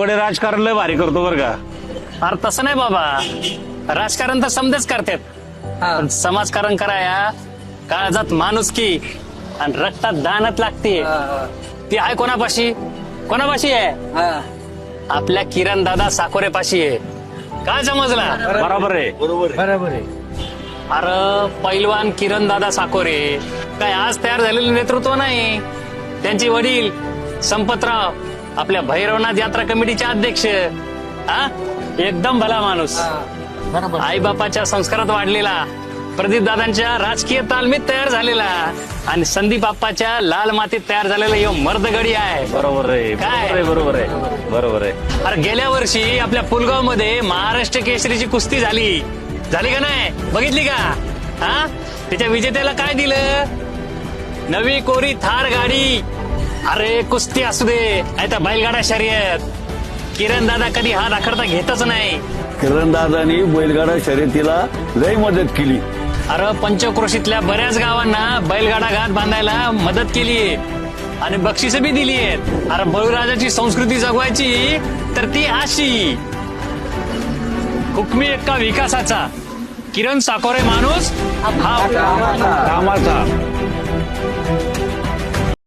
कडे राजकारण लय भारी करतो बर का. अरे तसं नाही बाबा, राजकारण तर समजेच करतात, पण समाजकारण कराया काळजात माणुसकी आणि रक्तात दानत लागते. ती आहे कोणापाशी? कोणापाशी आहे? आपल्या किरण दादा साकोरेपाशी आहे. काय समजला? बरोबर आहे. बरोबर आहे. अरे पैलवान किरण दादा साकोरे काय आज तयार झालेलं नेतृत्व नाही. त्यांचे वडील संपतराव आपल्या भैरवनाथ यात्रा कमिटीचे अध्यक्ष. हा, एकदम भला माणूस. आई बापाच्या संस्कारात वाढलेला, प्रदीप दादांच्या राजकीय तालमीत तयार झालेला आणि संदीप बाप्पाच्या लाल मातीत तयार झालेला यो मर्दगडी आहे. बरोबर आहे. काय? बरोबर आहे. बरोबर आहे. अरे गेल्या वर्षी आपल्या पुलगाव मध्ये महाराष्ट्र केसरीची कुस्ती झाली का नाही? बघितली का? हा, त्याच्या विजेत्याला काय दिलं? नवी कोरी थार गाडी. अरे कुस्ती असू दे नाही तर बैलगाडा शर्यत, किरण दादा कधी हात आखडता घेतच नाही. किरणदादांनी बैलगाडा शर्यतीला लय मदत केली. अरे पंचक्रोशीतल्या बऱ्याच गावांना बैलगाडा घाट बांधायला मदत केली आणि बक्षिस बी दिली आहेत. अरे बळीराजाची संस्कृती जगवायची तर ती अशी. हुकमी एक्का विकासाचा किरण साकोरे माणूस हा कामाचा